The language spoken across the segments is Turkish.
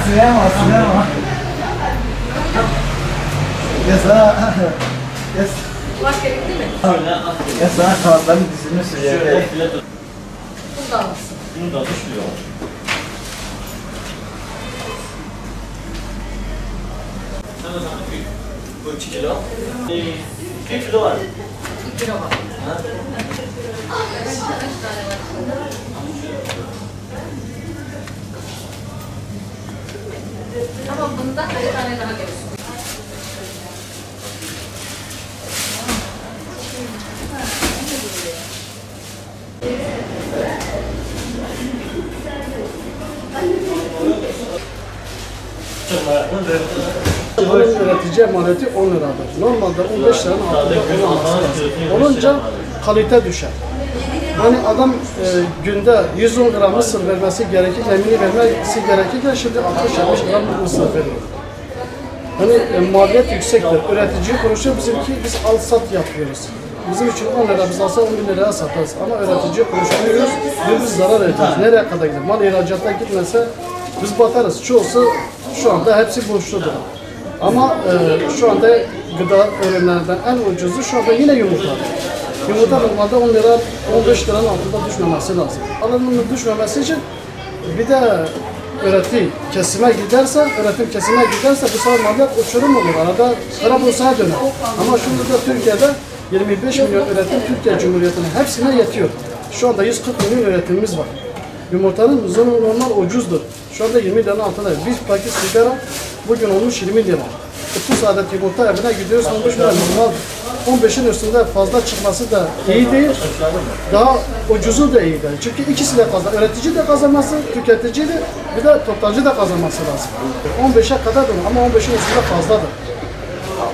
Sinema. Ya sana... Ulaş gerekli mi? Ya sana kanatların dizilmiş sürüyor. Bunu da alırsın. Bunu da düşüyor. Bu 2 kilo. 2 kilo var. 2 kilo var. Ama bundan bir tane daha gelsin. Üretici maliyeti 10 liradır. Normalde 15 liranın altında olmaması lazım. Olunca kalite düşer. Yani adam günde 110 gram mısır vermesi gerekir, emini vermesi gerekirken şimdi 60-70 gram mısır veriyor. Hani maliyet yüksektir. Üretici konuşuyor, bizimki biz al sat yapıyoruz. Bizim için 10 lira biz alsa 10 bin liraya satarız. Ama üretici konuşmuyoruz, biz zarar ediyoruz. Nereye kadar gider? Mal ihracata gitmese biz batarız. Çoğusu şu anda hepsi borçludur. Ama şu anda gıda ürünlerinden en ucuzu şu anda yine yumurta. Yumurta normalde 10 lira, 15 liranın altında düşmemesi lazım. Alımının düşmemesi için bir de üretim kesime giderse bu sefer maliyet uçurum olur. Arada kara borsaya döner. Ama şimdi de Türkiye'de 25 milyon üretim Türkiye Cumhuriyeti'nin hepsine yetiyor. Şu anda 140 milyon üretimimiz var. Yumurtanın normal ucuzdur. Şu anda 20 liranın altında. Bir paket sigara bugün olmuş 20 lira. 30 adet yumurta evine gidiyoruz 15 lira normal. 15'in üstünde fazla çıkması da iyi değil. Daha ucuzu da iyi değil. Çünkü ikisi de kazan. Üretici de kazanması, tüketici de bir de toptancı da kazanması lazım. 15'e kadar ama 15'in üstünde fazladır.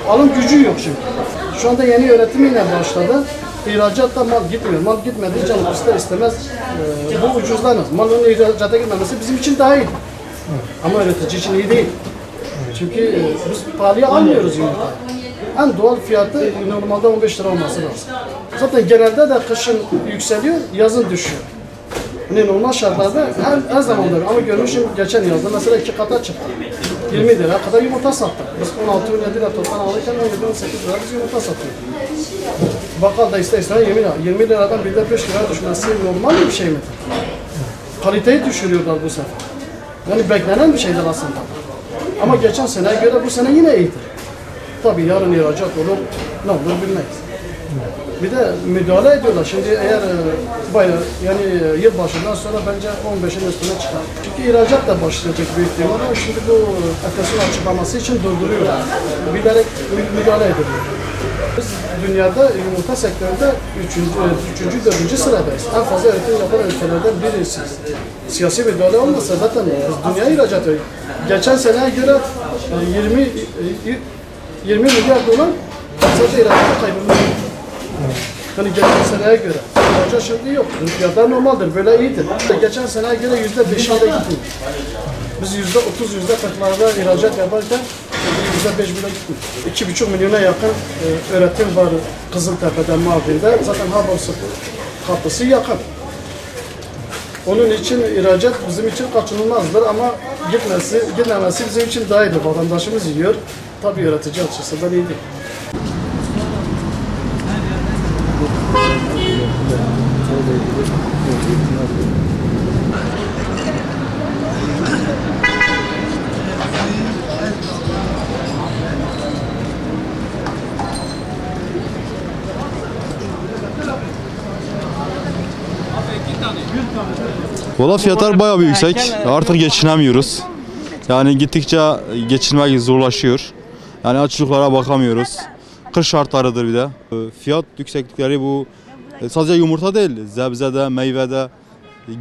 Alım gücü yok şimdi. Şu anda yeni üretimiyle başladı. İhracatta mal gitmiyor. Mal gitmediği için ister istemez bu ucuzlanır. Malın ihracata gitmemesi bizim için daha iyi. Ama üretici için iyi değil. Çünkü biz pahalıya almıyoruz yumurtayı. En doğal fiyatı normalde 15 lira olması lazım. Zaten genelde de kışın yükseliyor, yazın düşüyor. Yani normal şartlarda her zaman böyle. Ama görmüşüm geçen yazda mesela 2 kata çıktı. 20 lira kadar yumurta sattık. Biz 16-17 lira toptan alırken 17-18 lira biz yumurta satıyoruz. Bakkal da ister 20 liradan bir de 5 lira düşmesi normal bir şey mi? Kaliteyi düşürüyorlar bu sefer. Yani beklenen bir şeydir aslında. Ama geçen seneye göre bu sene yine iyidir. Tabii yarın ihracat olur, ne olur bilmeyiz. Bir de müdahale ediyorlar. Şimdi eğer yani yılbaşından sonra bence 15'in üstüne çıkar. Çünkü ihracat da başlayacak büyük ihtimalle. Şimdi bu enflasyon açıklaması için durduruyorlar. Bilerek müdahale ediliyor. Biz dünyada yumurta sektöründe 3. 4. sıradayız. En fazla üretim yapan ülkelerden birisiyiz. Siyasi müdahale olmasa zaten biz dünya ihracatı. Geçen seneye göre 20 milyar dolar sadece ihracat kaybımız. Yani geçen seneye göre. İhracat şimdi yok. Fiyatlar normaldir, böyle iyidir. Geçen seneye göre %5'e de gitmiyor. Biz %30, %40'larda ihracat yaparken %5 bile gitmiyor. 2,5 milyona yakın üretim var Kızıltepe'de, Mardin'de. Zaten Haber'sı kapısı yakın. Onun için ihracat bizim için kaçınılmazdır ama gitmemesi bizim için daha iyidir. Vatandaşımız yiyor. Tabii üretici açısından iyi değil. Valla fiyatlar bayağı bir yüksek. Artık geçinemiyoruz. Yani gittikçe geçinmek zorlaşıyor. Yani açlıklara bakamıyoruz. Kış şartlarıdır bir de. Fiyat yükseklikleri bu sadece yumurta değil, sebzede, meyvede,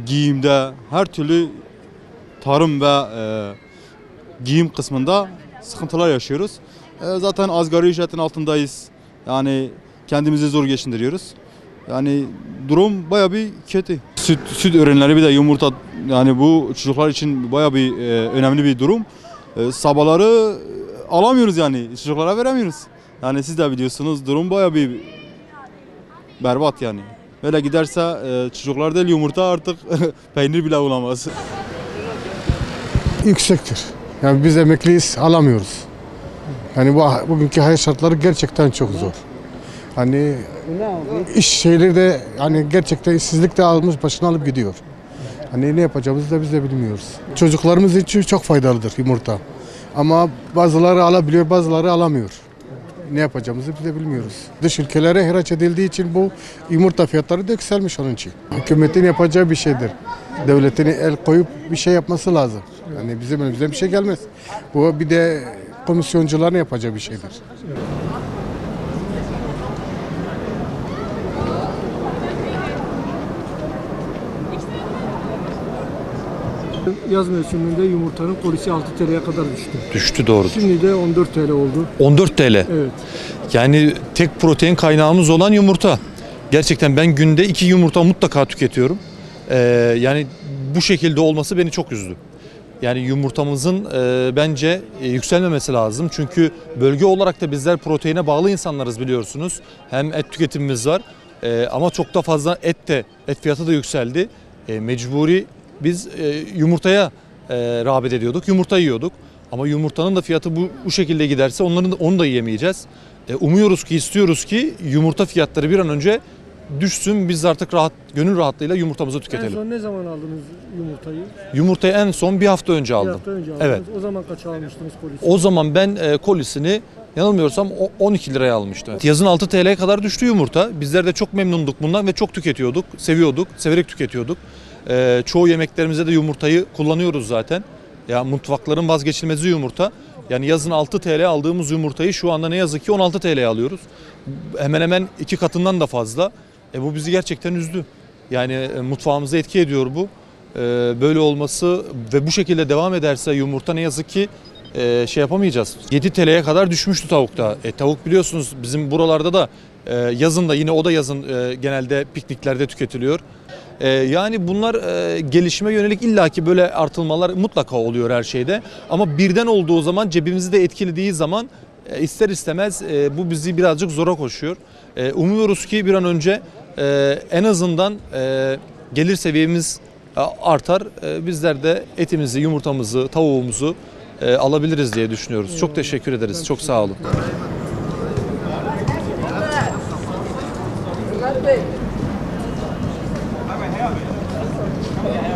giyimde, her türlü tarım ve giyim kısmında sıkıntılar yaşıyoruz. Zaten asgari ücretin altındayız. Yani kendimizi zor geçindiriyoruz. Yani durum bayağı bir kötü. Süt ürünleri bir de yumurta, yani bu çocuklar için bayağı bir önemli bir durum. Sabahları alamıyoruz, yani çocuklara veremiyoruz. Yani siz de biliyorsunuz, durum bayağı bir berbat yani. Böyle giderse çocuklar değil, yumurta artık peynir bile olamaz. yüksektir. Yani biz emekliyiz, alamıyoruz. Yani bugünkü hayat şartları gerçekten çok zor. Hani iş şeyleri de hani gerçekten işsizlik de almış başını alıp gidiyor. Hani ne yapacağımızı da biz de bilmiyoruz. Çocuklarımız için çok faydalıdır yumurta. Ama bazıları alabiliyor, bazıları alamıyor. Ne yapacağımızı biz de bilmiyoruz. Dış ülkelere ihraç edildiği için bu yumurta fiyatları da yükselmiş onun için. Hükümetin yapacağı bir şeydir. Devletin el koyup bir şey yapması lazım. Yani bizim elimizden bir şey gelmez. Bu bir de komisyoncuların yapacağı bir şeydir. Yaz mevsiminde yumurtanın kolisi 6 TL'ye kadar düştü. Düştü, doğru. Şimdi de 14 TL oldu. 14 TL. Evet. Yani tek protein kaynağımız olan yumurta. Gerçekten ben günde 2 yumurta mutlaka tüketiyorum. Yani bu şekilde olması beni çok üzdü. Yani yumurtamızın bence yükselmemesi lazım. Çünkü bölge olarak da bizler proteine bağlı insanlarız, biliyorsunuz. Hem et tüketimimiz var ama çok da fazla et fiyatı da yükseldi. Mecburi biz yumurtaya rağbet ediyorduk, yumurta yiyorduk. Ama yumurtanın da fiyatı bu şekilde giderse onu da yiyemeyeceğiz. Umuyoruz ki, istiyoruz ki yumurta fiyatları bir an önce düşsün. Biz artık gönül rahatlığıyla yumurtamızı tüketelim. En son ne zaman aldınız yumurtayı? Yumurtayı en son bir hafta önce aldım. Bir hafta önce aldınız. Evet. O zaman kaça almıştınız kolisi? O zaman ben kolisini yanılmıyorsam 12 liraya almıştım. Yazın 6 TL'ye kadar düştü yumurta. Bizler de çok memnunduk bundan ve çok tüketiyorduk. Seviyorduk, severek tüketiyorduk. Çoğu yemeklerimize de yumurtayı kullanıyoruz zaten. Ya mutfakların vazgeçilmezi yumurta. Yani yazın 6 TL aldığımız yumurtayı şu anda ne yazık ki 16 TL'ye alıyoruz. Hemen hemen 2 katından da fazla. Bu bizi gerçekten üzdü. Yani mutfağımıza etki ediyor bu. Böyle olması ve bu şekilde devam ederse yumurta ne yazık ki şey yapamayacağız. 7 TL'ye kadar düşmüştü tavukta. Tavuk biliyorsunuz bizim buralarda da yazın da, yine o da yazın genelde pikniklerde tüketiliyor. Yani bunlar gelişime yönelik illaki böyle artılmalar mutlaka oluyor her şeyde. Ama birden olduğu zaman, cebimizi de etkilediği zaman ister istemez bu bizi birazcık zora koşuyor. Umuyoruz ki bir an önce en azından gelir seviyemiz artar. Bizler de etimizi, yumurtamızı, tavuğumuzu alabiliriz diye düşünüyoruz. Çok teşekkür ederiz. Çok sağ olun.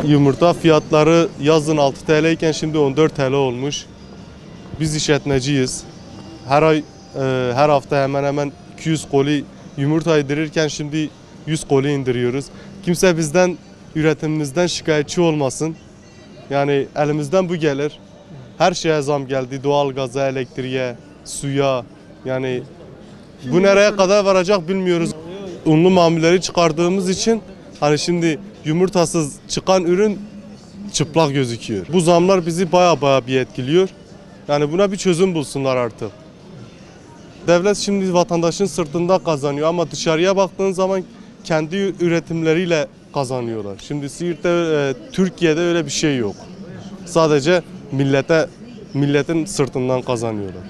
Yumurta fiyatları yazın 6 TL iken şimdi 14 TL olmuş. Biz işletmeciyiz. Her ay, her hafta hemen hemen 200 koli yumurta indirirken şimdi 100 koli indiriyoruz. Kimse bizden, üretimimizden şikayetçi olmasın. Yani elimizden bu gelir. Her şeye zam geldi. Doğalgaza, elektriğe, suya. Yani bu nereye kadar varacak bilmiyoruz. Unlu mamulleri çıkardığımız için hani şimdi yumurtasız çıkan ürün çıplak gözüküyor. Bu zamlar bizi baya bir etkiliyor. Yani buna bir çözüm bulsunlar artık. Devlet şimdi vatandaşın sırtında kazanıyor ama dışarıya baktığın zaman kendi üretimleriyle kazanıyorlar. Şimdi Siirt'te, Türkiye'de öyle bir şey yok. Sadece milletin sırtından kazanıyorlar.